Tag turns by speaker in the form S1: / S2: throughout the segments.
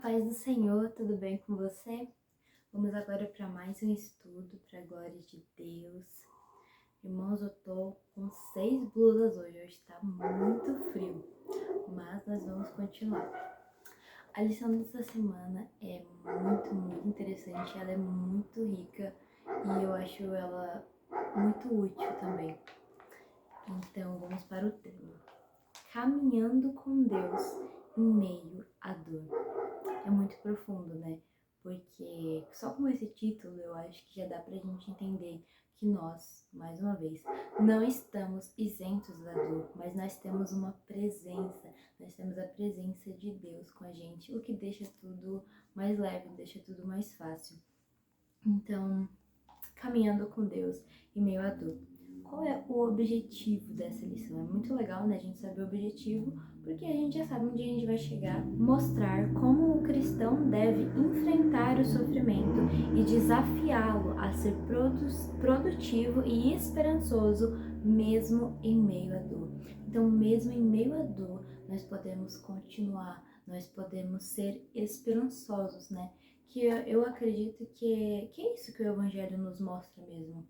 S1: paz do Senhor, tudo bem com você? Vamos agora para mais um estudo para a glória de Deus. Irmãos, eu tô com 6 blusas hoje tá muito frio, mas nós vamos continuar. A lição dessa semana é muito interessante, ela é muito rica e eu acho ela muito útil também. Então vamos para o tema. Caminhando com Deus em meio à dor. É muito profundo, né? Porque só com esse título eu acho que já dá pra gente entender que nós, mais uma vez, não estamos isentos da dor, mas nós temos uma presença, nós temos a presença de Deus com a gente, o que deixa tudo mais leve, deixa tudo mais fácil. Então, caminhando com Deus em meio à dor. Qual é o objetivo dessa lição? É muito legal, né, a gente saber o objetivo, porque a gente já sabe onde a gente vai chegar. Mostrar como o cristão deve enfrentar o sofrimento e desafiá-lo a ser produtivo e esperançoso mesmo em meio à dor. Então, mesmo em meio à dor, nós podemos continuar, nós podemos ser esperançosos, né? Que eu acredito que é isso que o Evangelho nos mostra mesmo.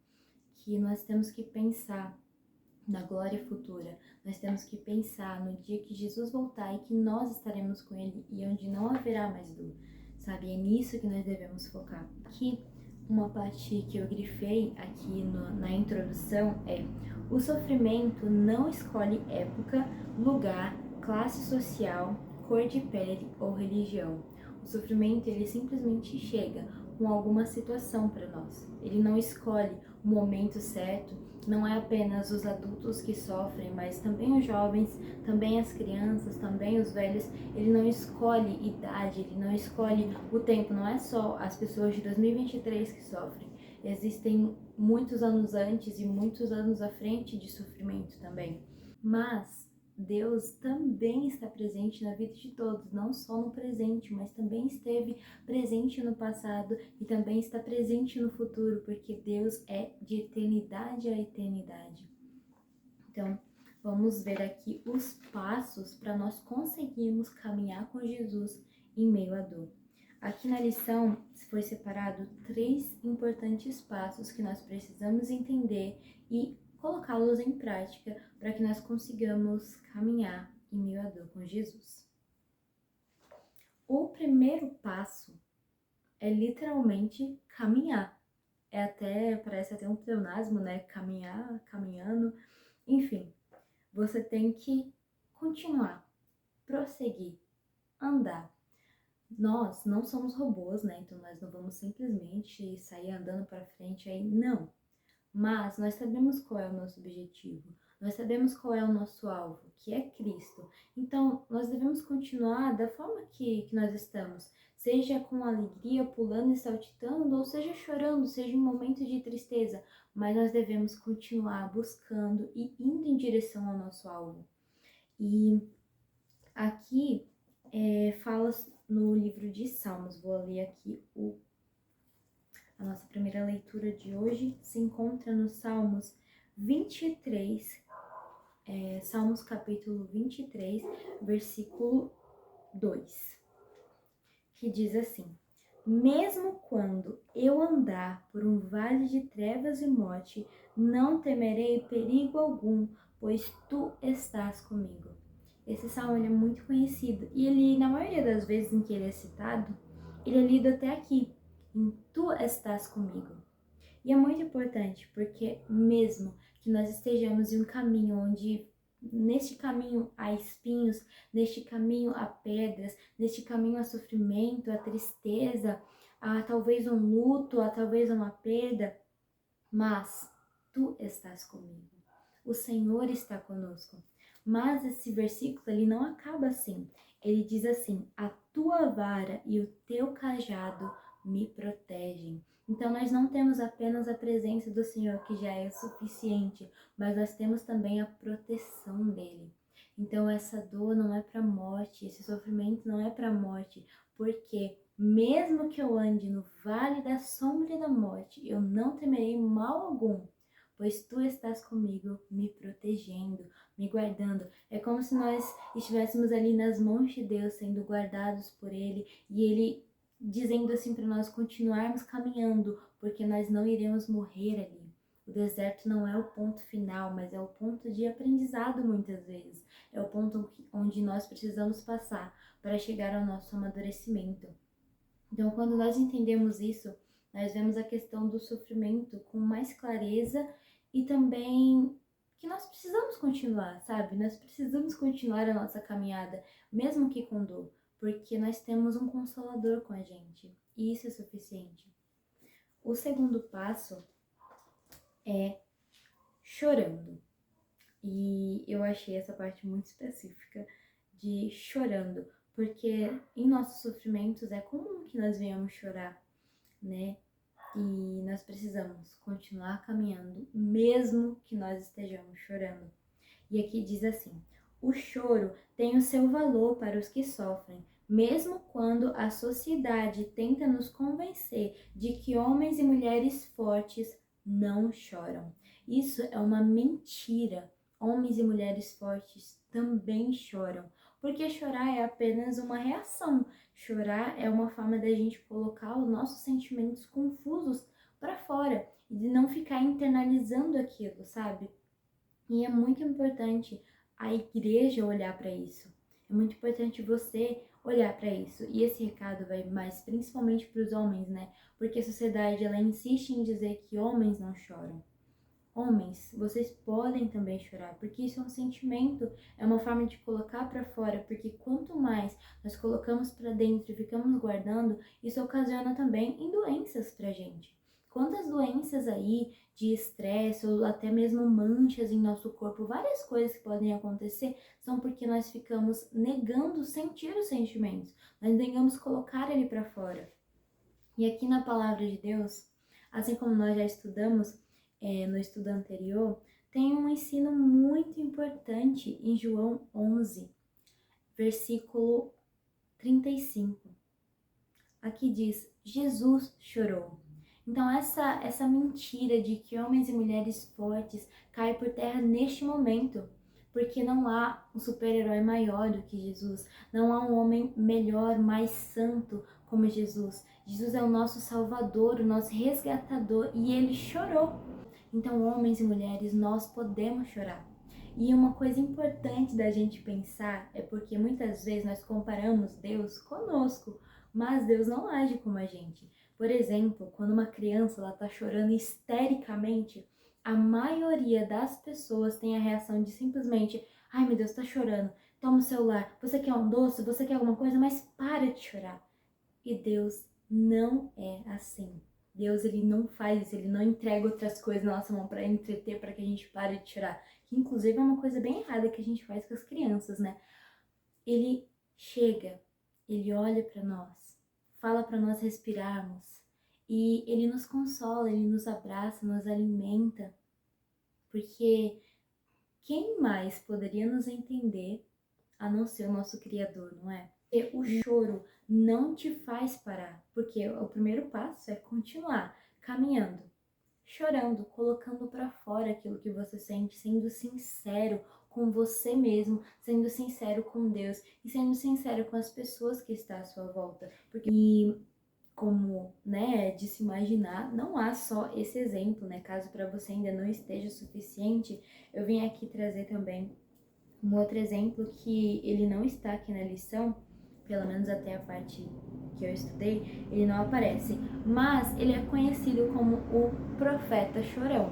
S1: Que nós temos que pensar na glória futura, nós temos que pensar no dia que Jesus voltar e que nós estaremos com Ele e onde não haverá mais dor, sabe? É nisso que nós devemos focar. Aqui, uma parte que eu grifei aqui na introdução é: o sofrimento não escolhe época, lugar, classe social, cor de pele ou religião. O sofrimento, ele simplesmente chega com alguma situação para nós. Ele não escolhe o momento certo. Não é apenas os adultos que sofrem, mas também os jovens, também as crianças, também os velhos. Ele não escolhe idade, ele não escolhe o tempo. Não é só as pessoas de 2023 que sofrem. Existem muitos anos antes e muitos anos à frente de sofrimento também. Mas Deus também está presente na vida de todos, não só no presente, mas também esteve presente no passado e também está presente no futuro, porque Deus é de eternidade a eternidade. Então, vamos ver aqui os passos para nós conseguirmos caminhar com Jesus em meio à dor. Aqui na lição foi separado 3 importantes passos que nós precisamos entender e colocá-los em prática para que nós consigamos caminhar em meio à dor com Jesus. O primeiro passo é literalmente caminhar. Parece até um pleonasmo, né? Caminhar, caminhando. Enfim, você tem que continuar, prosseguir, andar. Nós não somos robôs, né? Então nós não vamos simplesmente sair andando para frente aí, não. Mas nós sabemos qual é o nosso objetivo, nós sabemos qual é o nosso alvo, que é Cristo. Então, nós devemos continuar da forma que nós estamos, seja com alegria, pulando e saltitando, ou seja chorando, seja em momentos de tristeza, mas nós devemos continuar buscando e indo em direção ao nosso alvo. E aqui fala no livro de Salmos, vou ler aqui a nossa primeira leitura de hoje se encontra no Salmos 23, Salmos capítulo 23, versículo 2, que diz assim: mesmo quando eu andar por um vale de trevas e morte, não temerei perigo algum, pois tu estás comigo. Esse salmo ele é muito conhecido e ele, na maioria das vezes em que ele é citado, ele é lido até aqui, em tu estás comigo. E é muito importante porque mesmo que nós estejamos em um caminho onde neste caminho há espinhos, neste caminho há pedras, neste caminho há sofrimento, há tristeza, há talvez um luto, há talvez uma perda, mas tu estás comigo. O Senhor está conosco. Mas esse versículo ele não acaba assim. Ele diz assim: a tua vara e o teu cajado me protegem. Então nós não temos apenas a presença do Senhor, que já é suficiente, mas nós temos também a proteção dele. Então essa dor não é para a morte, esse sofrimento não é para a morte, porque mesmo que eu ande no vale da sombra da morte, eu não temerei mal algum, pois tu estás comigo, me protegendo, me guardando. É como se nós estivéssemos ali nas mãos de Deus, sendo guardados por Ele, e Ele dizendo assim para nós continuarmos caminhando, porque nós não iremos morrer ali. O deserto não é o ponto final, mas é o ponto de aprendizado muitas vezes. É o ponto onde nós precisamos passar para chegar ao nosso amadurecimento. Então, quando nós entendemos isso, nós vemos a questão do sofrimento com mais clareza e também que nós precisamos continuar, sabe? Nós precisamos continuar a nossa caminhada, mesmo que com dor, porque nós temos um Consolador com a gente e isso é suficiente. O segundo passo é chorando. E eu achei essa parte muito específica de chorando, porque em nossos sofrimentos é comum que nós venhamos chorar, né? E nós precisamos continuar caminhando, mesmo que nós estejamos chorando. E aqui diz assim: o choro tem o seu valor para os que sofrem, mesmo quando a sociedade tenta nos convencer de que homens e mulheres fortes não choram. Isso é uma mentira. Homens e mulheres fortes também choram, porque chorar é apenas uma reação. Chorar é uma forma da gente colocar os nossos sentimentos confusos para fora e de não ficar internalizando aquilo, sabe? E é muito importante a igreja olhar para isso. É muito importante você olhar para isso. E esse recado vai mais principalmente para os homens, né? Porque a sociedade ela insiste em dizer que homens não choram. Homens, vocês podem também chorar, porque isso é um sentimento, é uma forma de colocar para fora, porque quanto mais nós colocamos para dentro e ficamos guardando, isso ocasiona também em doenças pra gente. Quantas doenças aí de estresse ou até mesmo manchas em nosso corpo, várias coisas que podem acontecer, são porque nós ficamos negando sentir os sentimentos, nós negamos colocar ele para fora. E aqui na palavra de Deus, assim como nós já estudamos, no estudo anterior, tem um ensino muito importante em João 11, versículo 35. Aqui diz: Jesus chorou. Então essa mentira de que homens e mulheres fortes caem por terra neste momento, porque não há um super-herói maior do que Jesus, não há um homem melhor, mais santo como Jesus. Jesus é o nosso Salvador, o nosso resgatador, e ele chorou. Então, homens e mulheres, nós podemos chorar. E uma coisa importante da gente pensar é porque muitas vezes nós comparamos Deus conosco, mas Deus não age como a gente. Por exemplo, quando uma criança está chorando histericamente, a maioria das pessoas tem a reação de simplesmente: ai meu Deus, tá chorando, toma o celular, você quer um doce, você quer alguma coisa, mas para de chorar. E Deus não é assim. Deus, ele não faz isso, ele não entrega outras coisas na nossa mão para entreter, para que a gente pare de chorar. Que inclusive é uma coisa bem errada que a gente faz com as crianças, né? Ele chega, ele olha para nós, fala para nós respirarmos e ele nos consola, ele nos abraça, nos alimenta, porque quem mais poderia nos entender a não ser o nosso Criador, não é? E o choro não te faz parar, porque o primeiro passo é continuar caminhando, chorando, colocando para fora aquilo que você sente, sendo sincero com você mesmo, sendo sincero com Deus e sendo sincero com as pessoas que estão à sua volta. Porque, como, né, de se imaginar, não há só esse exemplo, né? Caso para você ainda não esteja suficiente, eu vim aqui trazer também um outro exemplo que ele não está aqui na lição, pelo menos até a parte que eu estudei, ele não aparece, mas ele é conhecido como o profeta chorão,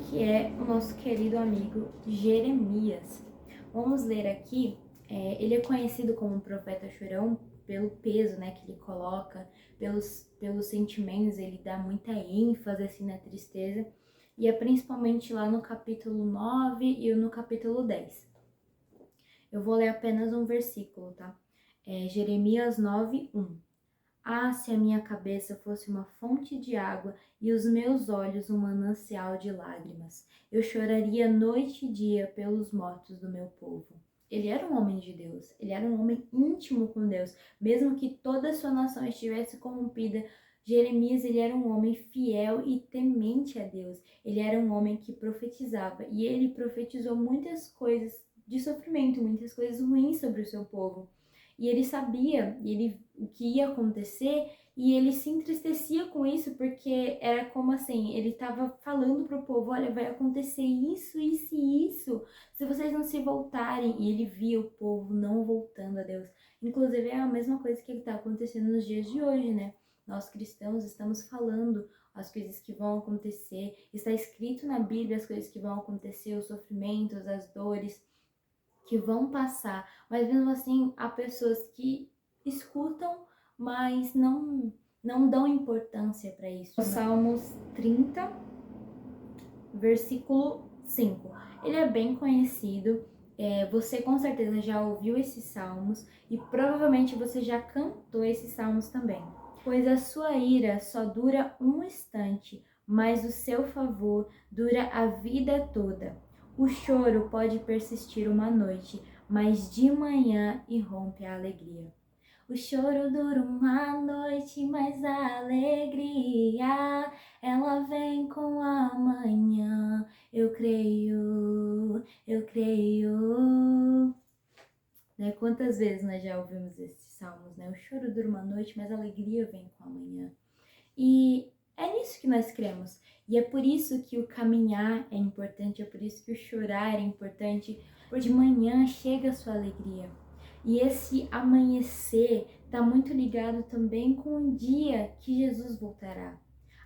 S1: que é o nosso querido amigo Jeremias. Vamos ler aqui, ele é conhecido como profeta chorão pelo peso, né, que ele coloca, pelos sentimentos, ele dá muita ênfase assim na tristeza, e é principalmente lá no capítulo 9 e no capítulo 10. Eu vou ler apenas um versículo, tá? Jeremias 9, 1. Ah, se a minha cabeça fosse uma fonte de água e os meus olhos um manancial de lágrimas, eu choraria noite e dia pelos mortos do meu povo. Ele era um homem de Deus, ele era um homem íntimo com Deus, mesmo que toda a sua nação estivesse corrompida, Jeremias, ele era um homem fiel e temente a Deus. Ele era um homem que profetizava e ele profetizou muitas coisas de sofrimento, muitas coisas ruins sobre o seu povo. E ele sabia o que ia acontecer e ele se entristecia com isso porque era como assim, ele estava falando para o povo, olha, vai acontecer isso, isso e isso, se vocês não se voltarem. E ele via o povo não voltando a Deus. Inclusive é a mesma coisa que está acontecendo nos dias de hoje, né? Nós cristãos estamos falando as coisas que vão acontecer, está escrito na Bíblia as coisas que vão acontecer, os sofrimentos, as dores que vão passar, mas mesmo assim há pessoas que escutam, mas não dão importância para isso. Salmos 30, versículo 5. Ele é bem conhecido, você com certeza já ouviu esses salmos e provavelmente você já cantou esses salmos também. Pois a sua ira só dura um instante, mas o seu favor dura a vida toda. O choro pode persistir uma noite, mas de manhã irrompe a alegria. O choro dura uma noite, mas a alegria, ela vem com a manhã. Eu creio, eu creio. Né? Quantas vezes nós já ouvimos esses salmos, né? O choro dura uma noite, mas a alegria vem com a manhã. E é nisso que nós cremos. E é por isso que o caminhar é importante, é por isso que o chorar é importante. Porque de manhã chega a sua alegria. E esse amanhecer está muito ligado também com o dia que Jesus voltará.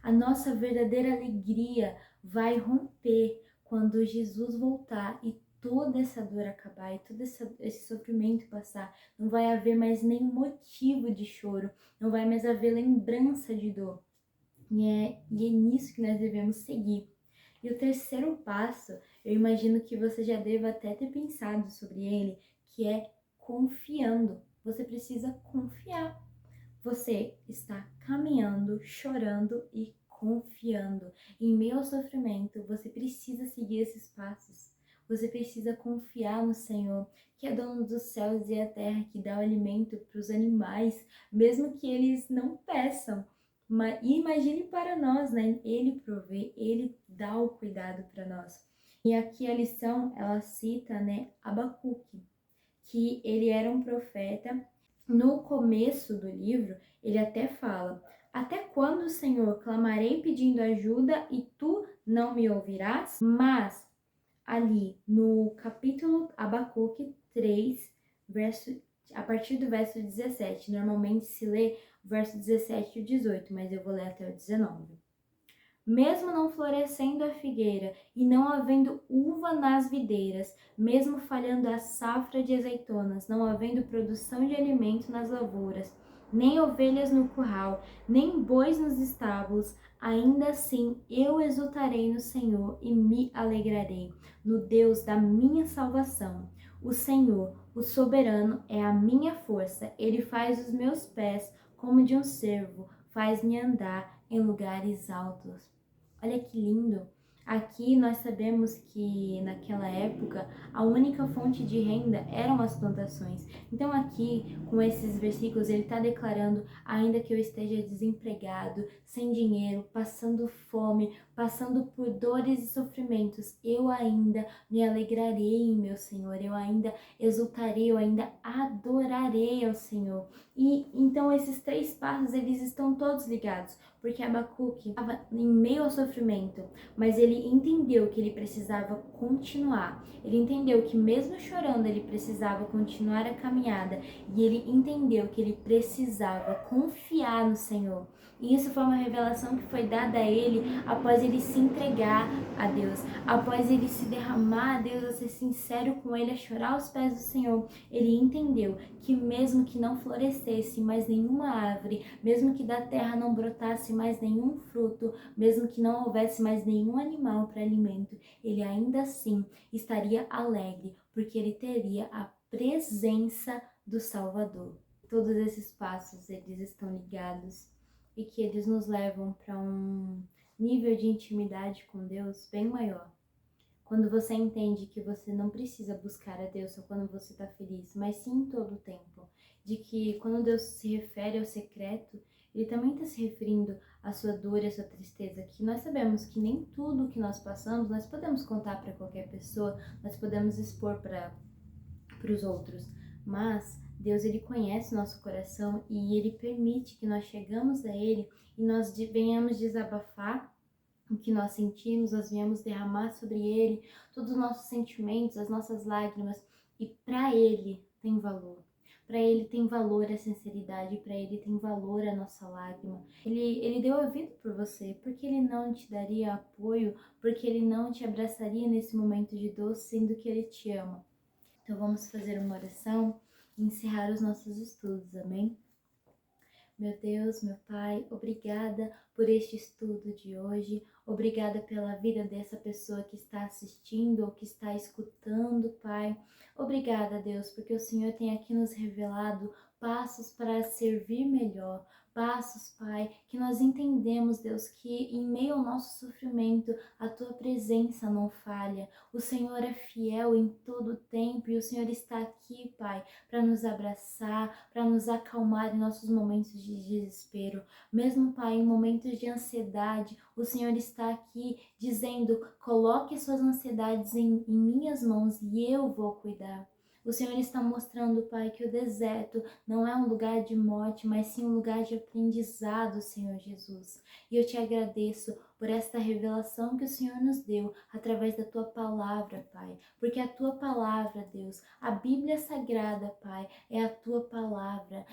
S1: A nossa verdadeira alegria vai romper quando Jesus voltar e toda essa dor acabar e todo esse sofrimento passar. Não vai haver mais nenhum motivo de choro, não vai mais haver lembrança de dor. E é nisso que nós devemos seguir. E o terceiro passo, eu imagino que você já deva até ter pensado sobre ele, que é confiando. Você precisa confiar. Você está caminhando, chorando e confiando. Em meio ao sofrimento, você precisa seguir esses passos. Você precisa confiar no Senhor, que é dono dos céus e a terra, que dá o alimento para os animais, mesmo que eles não peçam. Mas imagine para nós, né? Ele provê, ele dá o cuidado para nós. E aqui a lição, ela cita, né, Abacuque, que ele era um profeta. No começo do livro, ele até fala: até quando, Senhor, clamarei pedindo ajuda e tu não me ouvirás? Mas ali no capítulo Abacuque 3, a partir do verso 17, normalmente se lê o verso 17 e o 18, mas eu vou ler até o 19. Mesmo não florescendo a figueira e não havendo uva nas videiras, mesmo falhando a safra de azeitonas, não havendo produção de alimento nas lavouras, nem ovelhas no curral, nem bois nos estábulos, ainda assim eu exultarei no Senhor e me alegrarei, no Deus da minha salvação. O Senhor, o soberano, é a minha força, ele faz os meus pés como de um cervo, faz-me andar em lugares altos. Olha que lindo! Aqui nós sabemos que naquela época a única fonte de renda eram as plantações. Então aqui, com esses versículos, ele está declarando: ainda que eu esteja desempregado, sem dinheiro, passando fome, passando por dores e sofrimentos, eu ainda me alegrarei em meu Senhor, eu ainda exultarei, eu ainda adorarei ao Senhor. E então esses três passos, eles estão todos ligados, porque Abacuque estava em meio ao sofrimento, mas ele entendeu que ele precisava continuar. Ele entendeu que mesmo chorando, ele precisava continuar a caminhada, e ele entendeu que ele precisava confiar no Senhor. E isso foi uma revelação que foi dada a ele após ele se entregar a Deus, após ele se derramar a Deus, a ser sincero com ele, a chorar aos pés do Senhor. Ele entendeu que mesmo que não florescesse mais nenhuma árvore, mesmo que da terra não brotasse mais nenhum fruto, mesmo que não houvesse mais nenhum animal para alimento, ele ainda assim estaria alegre, porque ele teria a presença do Salvador. Todos esses passos, eles estão ligados e que eles nos levam para um nível de intimidade com Deus bem maior. Quando você entende que você não precisa buscar a Deus só quando você está feliz, mas sim todo o tempo. De que quando Deus se refere ao secreto, Ele também está se referindo à sua dor e à sua tristeza, que nós sabemos que nem tudo que nós passamos nós podemos contar para qualquer pessoa, nós podemos expor para os outros, mas Deus, ele conhece nosso coração e ele permite que nós chegamos a ele e nós venhamos desabafar o que nós sentimos, nós viemos derramar sobre ele todos os nossos sentimentos, as nossas lágrimas, e para ele tem valor. Para ele tem valor a sinceridade, para ele tem valor a nossa lágrima. Ele deu a vida por você, porque ele não te daria apoio, porque ele não te abraçaria nesse momento de dor, sendo que ele te ama. Então vamos fazer uma oração e encerrar os nossos estudos, amém? Meu Deus, meu Pai, obrigada por este estudo de hoje, obrigada pela vida dessa pessoa que está assistindo ou que está escutando, Pai. Obrigada, Deus, porque o Senhor tem aqui nos revelado passos para servir melhor, passos, Pai, que nós entendemos, Deus, que em meio ao nosso sofrimento, a Tua presença não falha. O Senhor é fiel em todo o tempo e o Senhor está aqui, Pai, para nos abraçar, para nos acalmar em nossos momentos de desespero. Mesmo, Pai, em momentos de ansiedade, o Senhor está aqui dizendo: coloque suas ansiedades em minhas mãos e eu vou cuidar. O Senhor está mostrando, Pai, que o deserto não é um lugar de morte, mas sim um lugar de aprendizado, Senhor Jesus. E eu te agradeço por esta revelação que o Senhor nos deu através da Tua palavra, Pai. Porque a Tua palavra, Deus, a Bíblia Sagrada, Pai, é a Tua palavra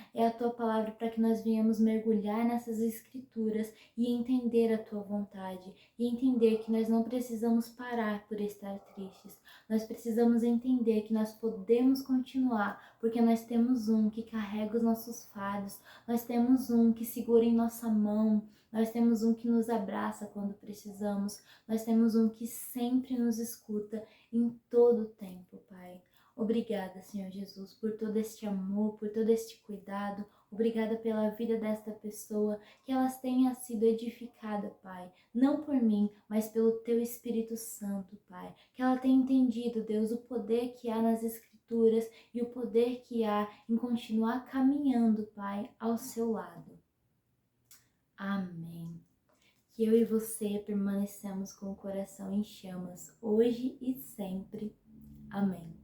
S1: para que nós venhamos mergulhar nessas Escrituras e entender a Tua vontade. E entender que nós não precisamos parar por estar tristes. Nós precisamos entender que nós podemos continuar, porque nós temos um que carrega os nossos fardos, nós temos um que segura em nossa mão, nós temos um que nos abraça quando precisamos, nós temos um que sempre nos escuta em todo o tempo, Pai. Obrigada, Senhor Jesus, por todo este amor, por todo este cuidado. Obrigada pela vida desta pessoa, que ela tenha sido edificada, Pai, não por mim, mas pelo Teu Espírito Santo, Pai. Que ela tenha entendido, Deus, o poder que há nas Escrituras e o poder que há em continuar caminhando, Pai, ao seu lado. Amém. Que eu e você permanecemos com o coração em chamas, hoje e sempre. Amém.